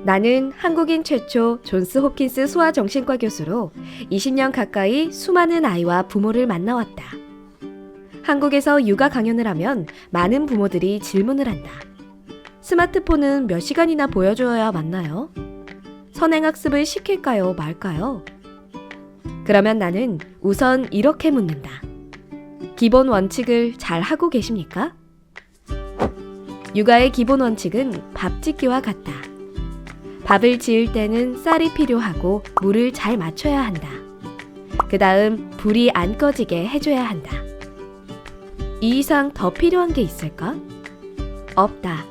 나는 한국인 최초 존스 홉킨스 소아정신과 교수로 20년 가까이 수많은 아이와 부모를 만나왔다. 한국에서 육아 강연을 하면 많은 부모들이 질문을 한다. 스마트폰은 몇 시간이나 보여줘야 맞나요? 선행학습을 시킬까요, 말까요? 그러면 나는 우선 이렇게 묻는다. 기본 원칙을 잘 하고 계십니까? 육아의 기본 원칙은 밥 짓기와 같다. 밥을 지을 때는 쌀이 필요하고 물을 잘 맞춰야 한다. 그 다음 불이 안 꺼지게 해줘야 한다. 이 이상 더 필요한 게 있을까? 없다.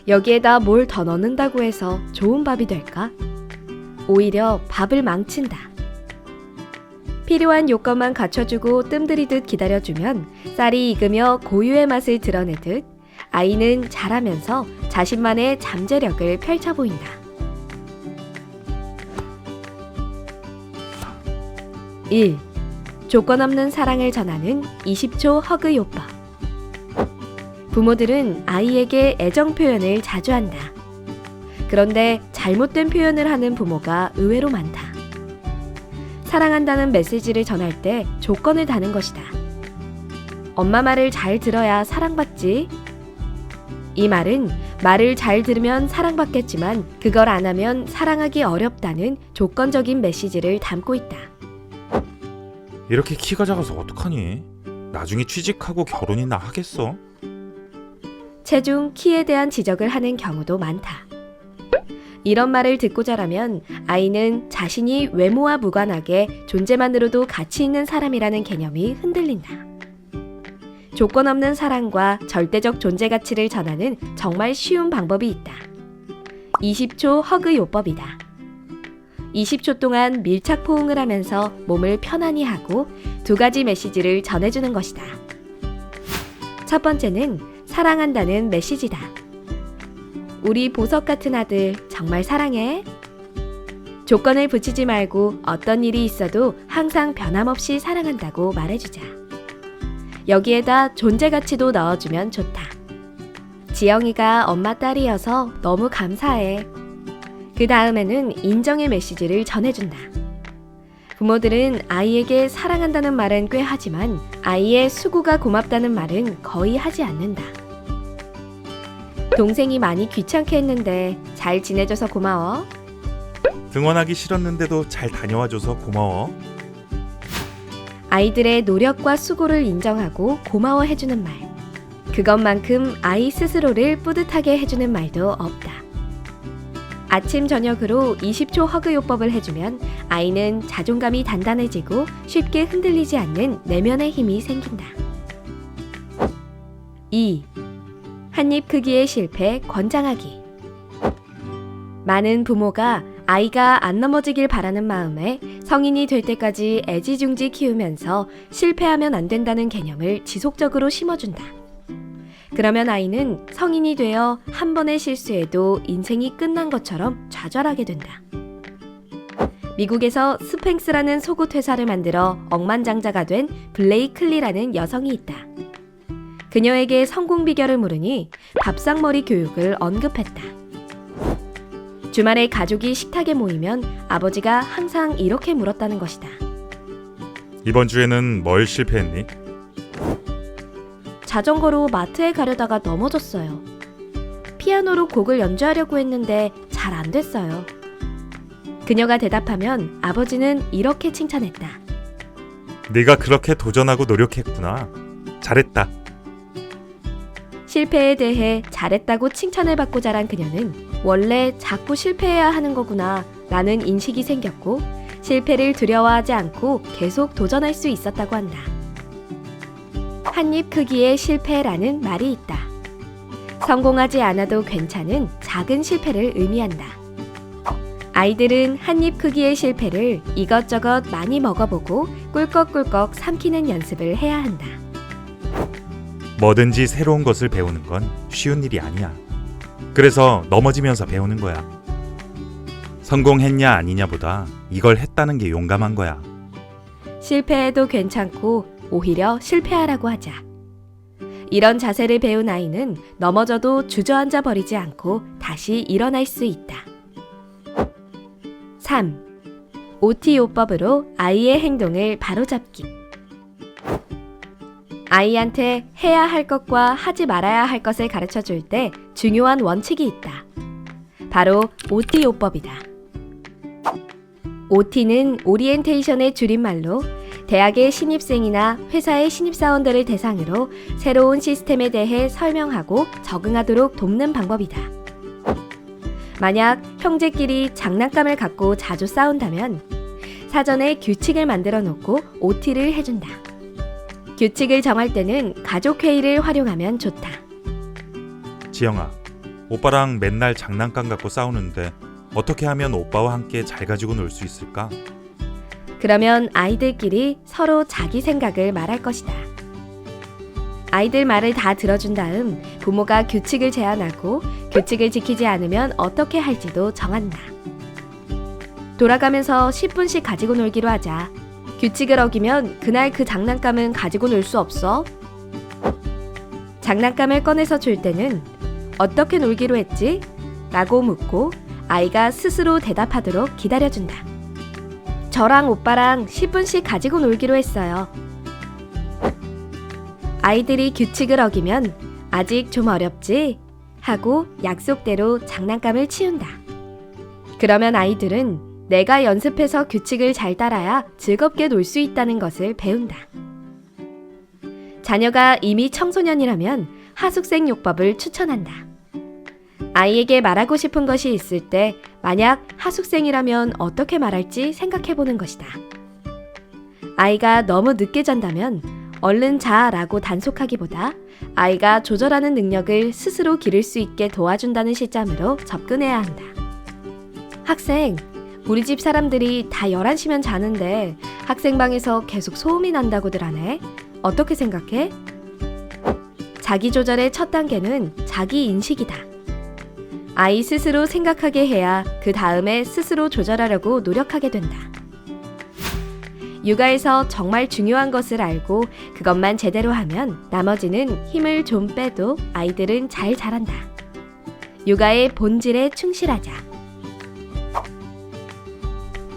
여기에다 뭘 더 넣는다고 해서 좋은 밥이 될까? 오히려 밥을 망친다. 필요한 요건만 갖춰주고 뜸들이듯 기다려주면 쌀이 익으며 고유의 맛을 드러내듯 아이는 자라면서 자신만의 잠재력을 펼쳐 보인다. 1. 조건 없는 사랑을 전하는 20초 허그 요법. 부모들은 아이에게 애정 표현을 자주 한다. 그런데 잘못된 표현을 하는 부모가 의외로 많다. 사랑한다는 메시지를 전할 때 조건을 다는 것이다. 엄마 말을 잘 들어야 사랑받지. 이 말은 말을 잘 들으면 사랑받겠지만 그걸 안 하면 사랑하기 어렵다는 조건적인 메시지를 담고 있다. 이렇게 키가 작아서 어떡하니? 나중에 취직하고 결혼이나 하겠어? 체중, 키에 대한 지적을 하는 경우도 많다. 이런 말을 듣고 자라면 아이는 자신이 외모와 무관하게 존재만으로도 가치 있는 사람이라는 개념이 흔들린다. 조건 없는 사랑과 절대적 존재 가치를 전하는 정말 쉬운 방법이 있다. 20초 허그 요법이다. 20초 동안 밀착 포옹을 하면서 몸을 편안히 하고 두 가지 메시지를 전해주는 것이다. 첫 번째는 사랑한다는 메시지다. 우리 보석 같은 아들 정말 사랑해. 조건을 붙이지 말고 어떤 일이 있어도 항상 변함없이 사랑한다고 말해주자. 여기에다 존재 가치도 넣어주면 좋다. 지영이가 엄마 딸이어서 너무 감사해. 그 다음에는 인정의 메시지를 전해준다. 부모들은 아이에게 사랑한다는 말은 꽤 하지만 아이의 수고가 고맙다는 말은 거의 하지 않는다. 동생이 많이 귀찮게 했는데 잘 지내줘서 고마워. 등원하기 싫었는데도 잘 다녀와줘서 고마워. 아이들의 노력과 수고를 인정하고 고마워해주는 말. 그것만큼 아이 스스로를 뿌듯하게 해주는 말도 없다. 아침 저녁으로 20초 허그 요법을 해주면 아이는 자존감이 단단해지고 쉽게 흔들리지 않는 내면의 힘이 생긴다. 2. 한입 크기의 실패 권장하기. 많은 부모가 아이가 안 넘어지길 바라는 마음에 성인이 될 때까지 애지중지 키우면서 실패하면 안 된다는 개념을 지속적으로 심어준다. 그러면 아이는 성인이 되어 한 번의 실수에도 인생이 끝난 것처럼 좌절하게 된다. 미국에서 스팽스라는 속옷 회사를 만들어 억만장자가 된 블레이클리라는 여성이 있다. 그녀에게 성공 비결을 물으니 밥상머리 교육을 언급했다. 주말에 가족이 식탁에 모이면 아버지가 항상 이렇게 물었다는 것이다. 이번 주에는 뭘 실패했니? 자전거로 마트에 가려다가 넘어졌어요. 피아노로 곡을 연주하려고 했는데 잘 안 됐어요. 그녀가 대답하면 아버지는 이렇게 칭찬했다. 네가 그렇게 도전하고 노력했구나. 잘했다. 실패에 대해 잘했다고 칭찬을 받고 자란 그녀는 원래 자꾸 실패해야 하는 거구나 라는 인식이 생겼고 실패를 두려워하지 않고 계속 도전할 수 있었다고 한다. 한입 크기의 실패라는 말이 있다. 성공하지 않아도 괜찮은 작은 실패를 의미한다. 아이들은 한입 크기의 실패를 이것저것 많이 먹어보고 꿀꺽꿀꺽 삼키는 연습을 해야 한다. 뭐든지 새로운 것을 배우는 건 쉬운 일이 아니야. 그래서 넘어지면서 배우는 거야. 성공했냐 아니냐보다 이걸 했다는 게 용감한 거야. 실패해도 괜찮고 오히려 실패하라고 하자. 이런 자세를 배운 아이는 넘어져도 주저앉아 버리지 않고 다시 일어날 수 있다. 3. OT요법으로 아이의 행동을 바로잡기. 아이한테 해야 할 것과 하지 말아야 할 것을 가르쳐 줄 때 중요한 원칙이 있다. 바로 OT요법이다. OT는 오리엔테이션의 줄임말로 대학의 신입생이나 회사의 신입사원들을 대상으로 새로운 시스템에 대해 설명하고 적응하도록 돕는 방법이다. 만약 형제끼리 장난감을 갖고 자주 싸운다면 사전에 규칙을 만들어 놓고 OT를 해준다. 규칙을 정할 때는 가족회의를 활용하면 좋다. 지영아, 오빠랑 맨날 장난감 갖고 싸우는데 어떻게 하면 오빠와 함께 잘 가지고 놀 수 있을까? 그러면 아이들끼리 서로 자기 생각을 말할 것이다. 아이들 말을 다 들어준 다음 부모가 규칙을 제안하고 규칙을 지키지 않으면 어떻게 할지도 정한다. 돌아가면서 10분씩 가지고 놀기로 하자. 규칙을 어기면 그날 그 장난감은 가지고 놀 수 없어. 장난감을 꺼내서 줄 때는 어떻게 놀기로 했지? 라고 묻고 아이가 스스로 대답하도록 기다려준다. 저랑 오빠랑 10분씩 가지고 놀기로 했어요. 아이들이 규칙을 어기면 아직 좀 어렵지? 하고 약속대로 장난감을 치운다. 그러면 아이들은 내가 연습해서 규칙을 잘 따라야 즐겁게 놀 수 있다는 것을 배운다. 자녀가 이미 청소년이라면 하숙생 요법을 추천한다. 아이에게 말하고 싶은 것이 있을 때 만약 하숙생이라면 어떻게 말할지 생각해보는 것이다. 아이가 너무 늦게 잔다면 얼른 자라고 단속하기보다 아이가 조절하는 능력을 스스로 기를 수 있게 도와준다는 시점으로 접근해야 한다. 학생, 우리 집 사람들이 다 11시면 자는데 학생방에서 계속 소음이 난다고들 하네. 어떻게 생각해? 자기 조절의 첫 단계는 자기 인식이다. 아이 스스로 생각하게 해야 그 다음에 스스로 조절하려고 노력하게 된다. 육아에서 정말 중요한 것을 알고 그것만 제대로 하면 나머지는 힘을 좀 빼도 아이들은 잘 자란다. 육아의 본질에 충실하자.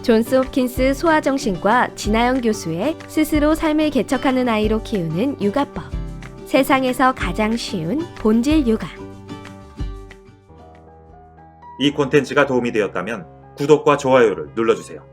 존스 홉킨스 소아정신과 진아영 교수의 스스로 삶을 개척하는 아이로 키우는 육아법. 세상에서 가장 쉬운 본질 육아. 이 콘텐츠가 도움이 되었다면 구독과 좋아요를 눌러주세요.